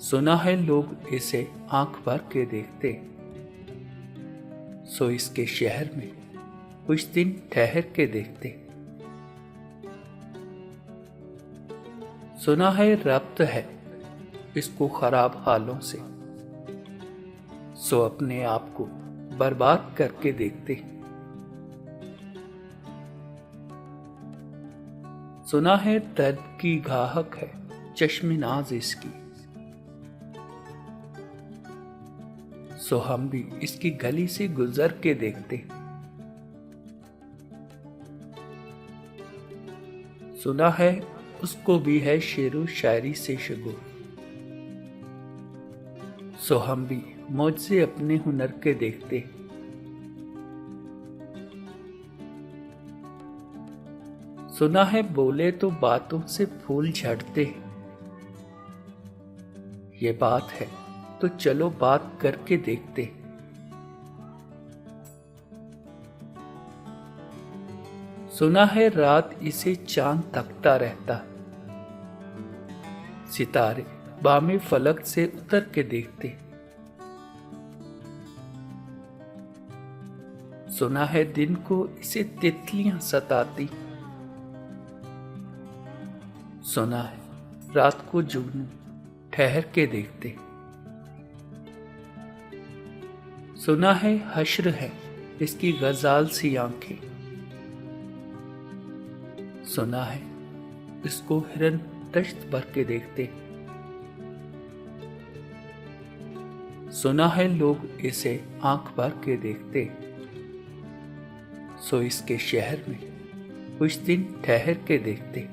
सुना है लोग इसे आंख भर के देखते, सो इसके शहर में कुछ दिन ठहर के देखते। सुना है रब्त है इसको खराब हालों से, सो अपने आप को बर्बाद करके देखते। सुना है दर्द की घाहक है चश्मिनाज इसकी, सो हम भी इसकी गली से गुजर के देखते। सुना है उसको भी है शेरो शायरी से शगुफ, सो हम भी मौज से अपने हुनर के देखते। सुना है बोले तो बातों से फूल झड़ते, ये बात है तो चलो बात करके देखते। सुना है रात इसे चांद तकता रहता, सितारे बामे फलक से उतर के देखते। सुना है दिन को इसे तितलियां सताती, सुना है रात को जुगनू ठहर के देखते। सुना है हश्र है इसकी गजाल सी आंखें, सुना है इसको हिरन दश्त भर के देखते। सुना है लोग इसे आंख भर के देखते, सो इसके शहर में कुछ दिन ठहर के देखते।